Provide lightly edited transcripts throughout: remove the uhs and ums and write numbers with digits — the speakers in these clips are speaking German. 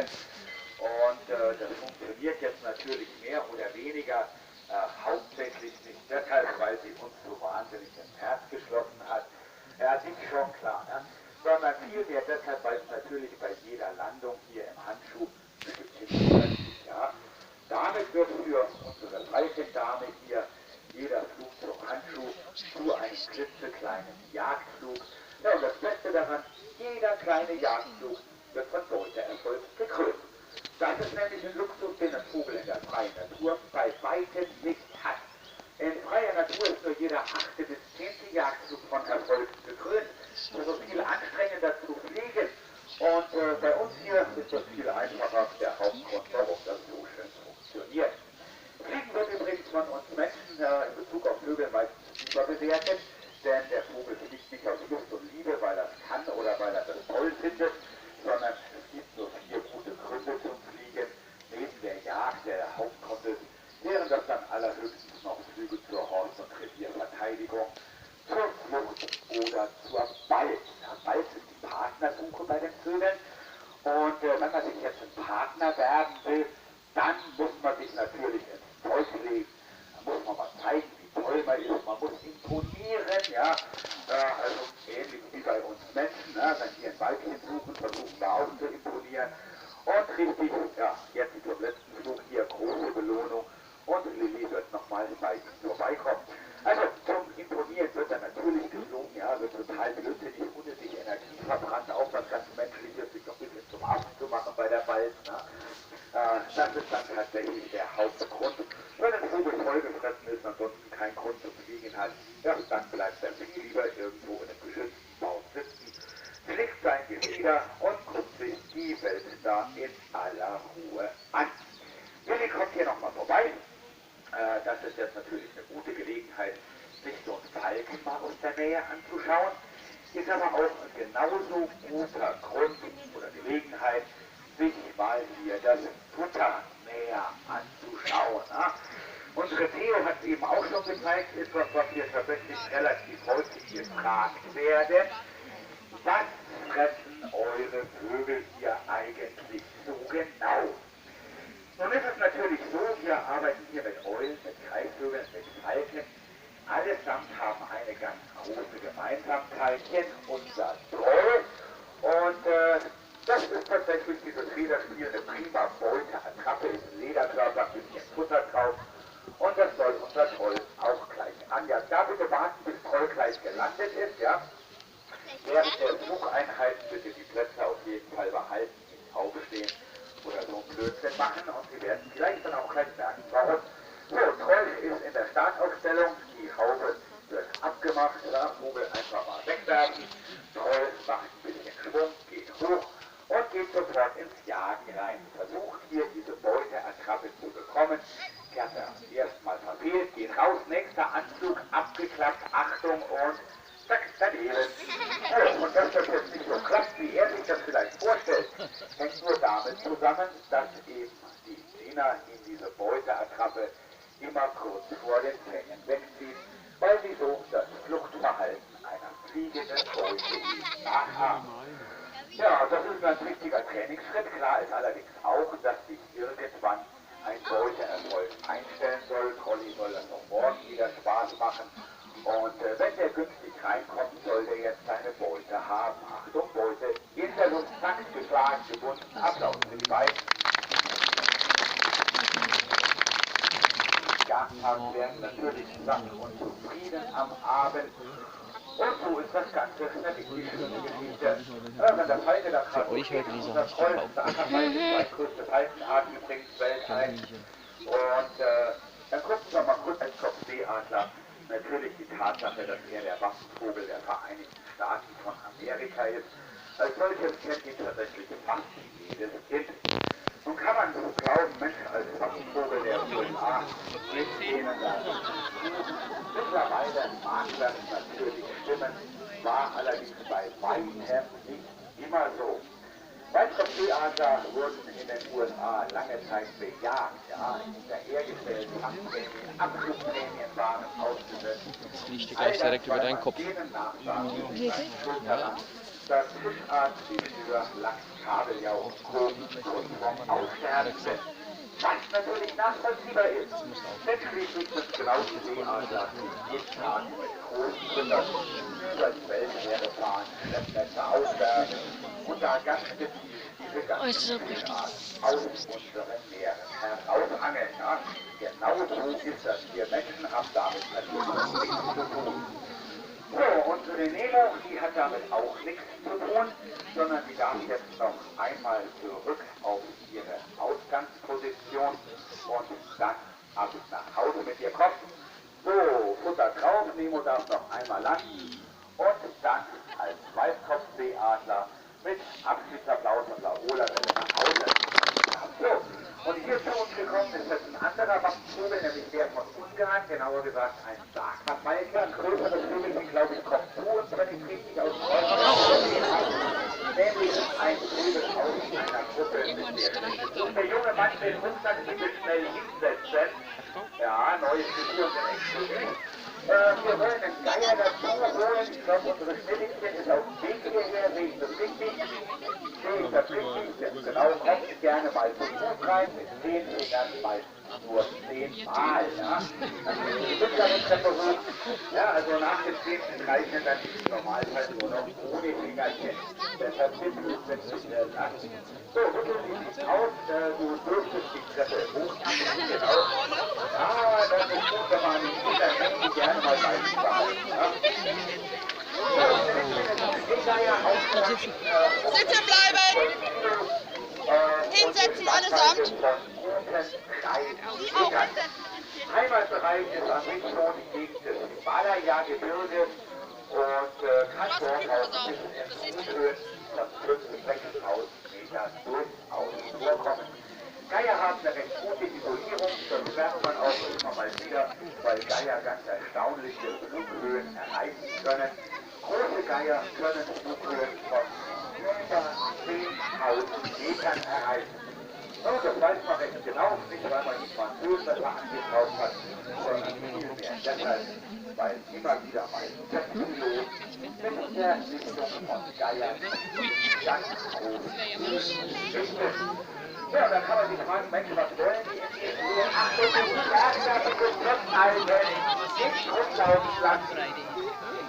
werden. Und das funktioniert jetzt natürlich mehr oder weniger hauptsächlich nicht deshalb, weil sie uns so wahnsinnig ins Herz geschlossen hat. Ja, das ist schon klar, ne? Sondern vielmehr deshalb, weil es natürlich bei jeder Landung hier im Handschuh bestimmte gibt. Ja? Damit wird für unsere Falkendame hier jeder Flug zum Handschuh zu einem klitzekleinen Jagdflug. Ja, und das Beste daran, jeder kleine Jagdflug wird von Beuteerfolg gekrönt. Das ist nämlich ein Luxus, den ein Vogel in der freien Natur bei weitem nicht hat. In freier Natur ist nur jeder 8. bis 10. Jagdflug von Erfolg gekrönt. Das ist viel anstrengender zu fliegen. Und bei uns hier ist das viel einfacher, der Hauptgrund, warum das so schön funktioniert. Fliegen wird übrigens von uns Menschen in Bezug auf Vögel meistens überbewertet, denn der Vogel fliegt nicht aus Lust und Liebe, weil er es kann oder weil er das toll findet, sondern es gibt nur 4 gute Gründe zum Fliegen. Neben der Jagd, der Hauptgrund ist, wären das dann allerhöchstens noch Flüge zur Horst- und Revierverteidigung, zur Flucht oder zur Balz. Ja, Balz ist die Partnersuche bei den Vögeln. Und wenn man sich jetzt ein Partner werden will, dann muss man sich natürlich ins Zeug legen. Da muss man mal zeigen, wie toll man ist. Man muss imponieren, ja. Also ähnlich wie bei uns Menschen, ne? Wenn wir ein Weibchen suchen, versuchen wir auch zu imponieren. Und richtig, ja, jetzt zum letzten Flug hier, große Belohnung. Und Lilly wird nochmal bei ihm vorbeikommen. Also zum Imponieren wird dann natürlich geflogen, ja, wird total blödsinnig, unnötig Energie verbrannt, auch was ganz Menschliches, sich noch ein bisschen zum Affen zu machen bei der Balz. Ne? Das ist dann tatsächlich der Hauptgrund. Wenn ein Vogel vollgefressen ist, ansonsten keinen Grund zum Fliegen hat, ja, dann bleibt er viel lieber irgendwo in einem geschützten Baum sitzen, flickt sein Gefieder und guckt sich die Welt da in aller Ruhe an. Lilly kommt hier nochmal vorbei. Das ist jetzt natürlich eine gute Gelegenheit, sich so einen Falken mal aus der Nähe anzuschauen. Ist aber auch ein genauso guter Grund oder Gelegenheit, sich mal hier das Futter näher anzuschauen. Ne? Unsere Theo hat es eben auch schon gezeigt, etwas, was hier tatsächlich relativ häufig gefragt werden. Was fressen eure Vögel hier eigentlich so genau? Nun ist es natürlich so, wir arbeiten hier mit Eulen, mit Greifvögeln, mit Falken. Allesamt haben eine ganz große Gemeinsamkeit, unser Troll. Und das ist tatsächlich diese federspielende prima Beute-Attrappe, ist ein Lederkörper, ein bisschen Futter drauf. Und das soll unser Troll auch gleich an. Ja, da bitte warten, bis Troll gleich gelandet ist, ja. Während der Flugeinheiten bitte die Plätze auf jeden Fall behalten, nicht aufstehen oder so einen Blödsinn machen, und Sie werden vielleicht dann auch gleich merken, warum. So, Troll ist in der Startaufstellung, die Haube wird abgemacht, ja, Vogel einfach mal wegwerfen, Troll macht ein bisschen Schwung, geht hoch und geht sofort ins Jagen rein. Versucht hier diese Beuteattrappe zu bekommen, hat er erstmal verfehlt, geht raus, nächster Anflug, abgeklappt, Achtung und zack, daneben. Oh, und dass das jetzt nicht so klappt, wie er sich das vielleicht vorstellt, hängt nur damit zusammen, dass eben die Diener in diese Beuteattrappe immer kurz vor den Fängen wegziehen, weil sie so das Fluchtverhalten einer fliegenden Beute nachahmen. Ja, das ist ein wichtiger Trainingsschritt. Klar ist allerdings auch, dass sich irgendwann ein Beuteerfolg einstellen soll. Trolli soll das auch morgen wieder Spaß machen. Und wenn der günstig reinkommt, soll der jetzt seine Beute haben. Achtung, Beute in der Luft, zack, geschlagen, gebunden. Applaus für die beiden. Die Jagdhasen werden natürlich satt und zufrieden am Abend. Und so ist das Ganze eine richtig schöne Geschichte. Wenn der Falke da gerade euch heute Lisa unser Troll, der Ackerfalke, die zweitgrößte Falkenart übrigens weltweit. Und dann gucken wir mal kurz als Kopfseeadler. Natürlich die Tatsache, dass er der Waffenvogel der Vereinigten Staaten von Amerika ist. Als solches kennt ihn tatsächlich fast jedes Kind. Nun kann man so glauben, Mensch, als Waffenvogel der USA mit denen da. Mittlerweile mag das natürlich stimmen, war allerdings bei weitem nicht immer so. Weißkopfseeadler wurden in den USA lange Zeit bejagt, ja, hinterhergestellt, Fangprämien, Abflugprämien waren ausgesetzt. Jetzt liegt gleich direkt über deinen Kopf. Ja. dass Fischarten wie Stör, Lachs, Kabeljau und Co. kurz vorm Aussterben sind. Was natürlich nachvollziehbar ist, denn schließlich sind genau die Seeadler die Fischarten mit großen Futtern über die Weltmeere fahren, Schleppnetze auswerfen und da ganz gezielt diese ganzen Fischarten aus unseren Meeren herausangeln. Ja, genau so ist das. Wir Menschen haben damit natürlich nichts zu tun. So, unsere Nemo, die hat damit auch nichts zu tun, sondern die darf jetzt noch einmal zurück auf ihre Ausgangsposition und dann ab nach Hause mit ihr kommen. So, Futter drauf, Nemo darf noch einmal landen und dann als Weißkopfseeadler mit Abschiedsapplaus und Laola-Welle nach Hause. So, und hier zu uns gekommen ist jetzt ein anderer Wappenvogel, nämlich der von Ungarn, genauer gesagt ein Sakerfalter. Ein größeres Vögelchen, glaube ich, kommt zu uns, wenn ich richtig aus dem gesehen habe. Nämlich ein Vogel aus einer Gruppe mit der junge Mann will uns dann bitte schnell hinsetzen. Ja, neues Figurengerecht. Wir wollen einen Geier dazu holen. Ich glaube, unsere Schnittchen ist auf dem Weg hierher. Sehe ich das richtig? Sehe ich das richtig? Genau, kommt gerne mal zum Fuß rein mit 10 Fingern, meistens nur 10 Mal. Ja? Dann geht die mittlere Treppe hoch. Ja, also nach dem 10. reichen dann im Normalfall nur noch ohne Fingerchen. Deshalb bitten wir uns nicht lassen. So, Hüttel, wie sieht's aus? Du dürftest die Treppe hochgehen. Genau. Ja, das ist gut, wenn man die Finger gerne mal bei sich behalten. Ja? Sitzen bleiben! Hinsetzen allesamt! Heimatbereich ist an sich schon die Gegend des Himalaya-Gebirges und kann dort aus bis in Höhen von 5.000 bis 6.000 Metern durchaus vorkommen. Geier haben eine recht gute Isolierung, das merkt man auch immer mal wieder, weil Geier ganz erstaunliche Flughöhen erreichen können. Große Geier können Flughöhen von über 10.000 Metern erreichen. No, das weiß man recht genau, nicht weil man die Französen angeschaut hat, sondern vielmehr deshalb, weil immer wieder mal Testpiloten mit der Richtung von Geiern ganz groß richten. Ja, da kann man sich fragen, Mensch, was wollen die in diesem Höhe? Achtung, die Berge bitte festhalten, nicht rumlaufen lassen.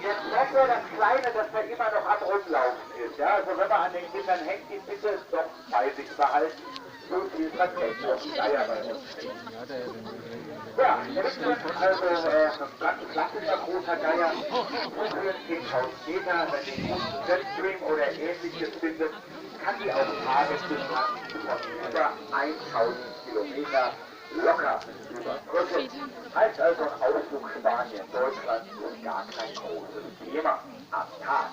Jetzt merkt nur das Kleine, dass da immer noch am Rumlaufen ist. Ja, also wenn man an den Kindern hängt, die bitte doch bei sich behalten. So viel Verkehr auf die Eier bei uns. Ja, jetzt wird also ein ganz klassischer großer Geier, Flughöhen 10.000 Meter, wenn die guten Jetstream oder ähnliches findet, kann die auf Tagesdistanzen von über 1.000 Kilometer locker überbrücken. Heißt also, ein Ausflug Spanien, Deutschland ist gar kein großes Thema am Tag.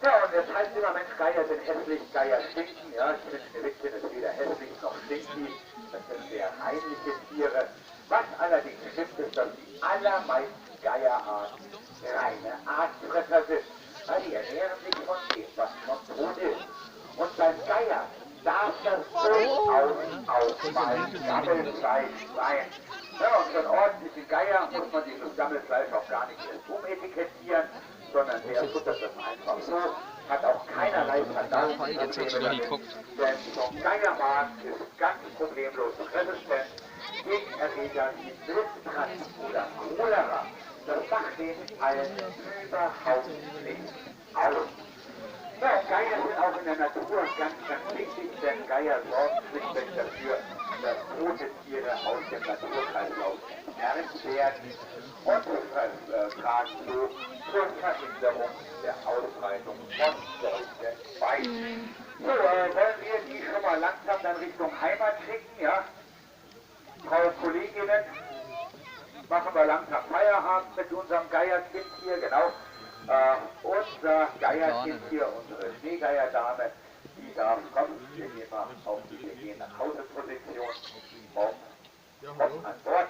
Ja, und jetzt heißt immer, Mensch, Geier sind hässlich, Geier stinken. Ja, ich finde, Schneewittchen ist weder hässlich noch stinky. Das sind sehr reinliche Tiere. Was allerdings stimmt, ist, dass die allermeisten Geierarten reine Aasfresser sind. Ja, die ernähren sich von dem, was schon tot ist. Und beim Geier darf das durchaus auch mal Gammelfleisch sein. Ja, und für einen ordentlichen Geier muss man dieses Gammelfleisch auch gar nicht erst umetikettieren, sondern der futtert das einfach so, hat auch keinerlei Verdauungsprobleme damit, denn so ein Geiermagen ist ganz problemlos resistent gegen Erreger wie Wildbrand oder Cholera. Das macht den allen überhaupt nicht aus. Ja, Geier sind auch in der Natur ganz wichtig, denn Geier sorgen schlichtweg dafür, dass tote Tiere aus dem Naturkreislauf entfernt werden und tragen so zur Verhinderung der Ausbreitung von solchen bei. So, wollen wir die schon mal langsam dann Richtung Heimat schicken, ja? Frau Kolleginnen, machen wir langsam Feierabend mit unserem Geierkind hier, genau. Unser Geierkind hier, unsere Schneegeierdame, die darf kommen. Wir gehen mal auf die Wir gehen nach Hause Position. Kommt an Bord.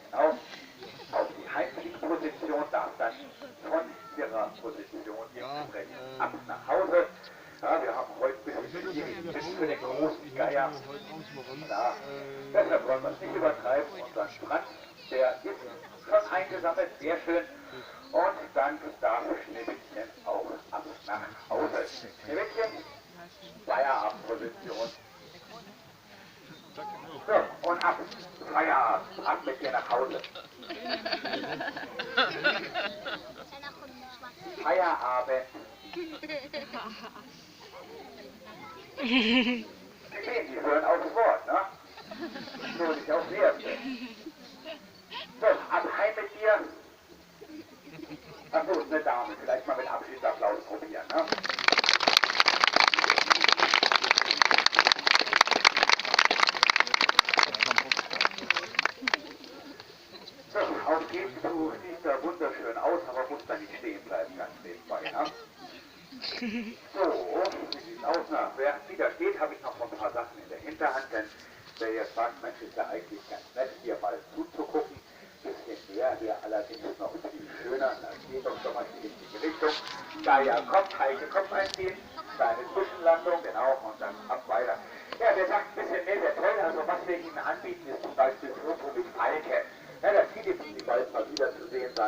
Genau. Auf die Heimflugposition darf dann von ihrer Position entsprechend ab nach Hause. Ja, wir haben heute ein bisschen schwierig für den großen Geier. Ja, deshalb wollen wir es nicht übertreiben. Unser Strand, der ist schon eingesammelt, sehr schön. Und dann darf Schneewittchen auch ab nach Hause. Schneewittchen, Feierabendposition. So, und ab. Feierabend. Ab mit dir nach Hause. Feierabend. Die hören aufs Wort, ne? So nicht aufs Erste. So, ab heim mit dir. Achso, ist eine Dame. Vielleicht mal mit Abschiedsapplaus probieren, ne? So, auf geht's. Du siehst da wunderschön aus, aber musst da nicht stehen bleiben, ganz nebenbei, ne? So, wie sieht's aus? Na, während sie da steht, habe ich noch so ein paar Sachen in der Hinterhand, denn wer jetzt sagt, Mensch, ist ja eigentlich ganz nett, hier mal zuzugucken. Bisschen mehr, hier allerdings noch viel schöner. Das geht doch schon mal in die richtige Richtung. Geier kommt, Heike kommt einziehen. Kleine Zwischenlandung, genau, und dann ab weiter. Ja, der sagt ein bisschen mehr, sehr toll. Also was wir Ihnen anbieten, ist zum Beispiel Foto mit Falke. Ja, das sieht jetzt bald mal wieder zu sehen sein.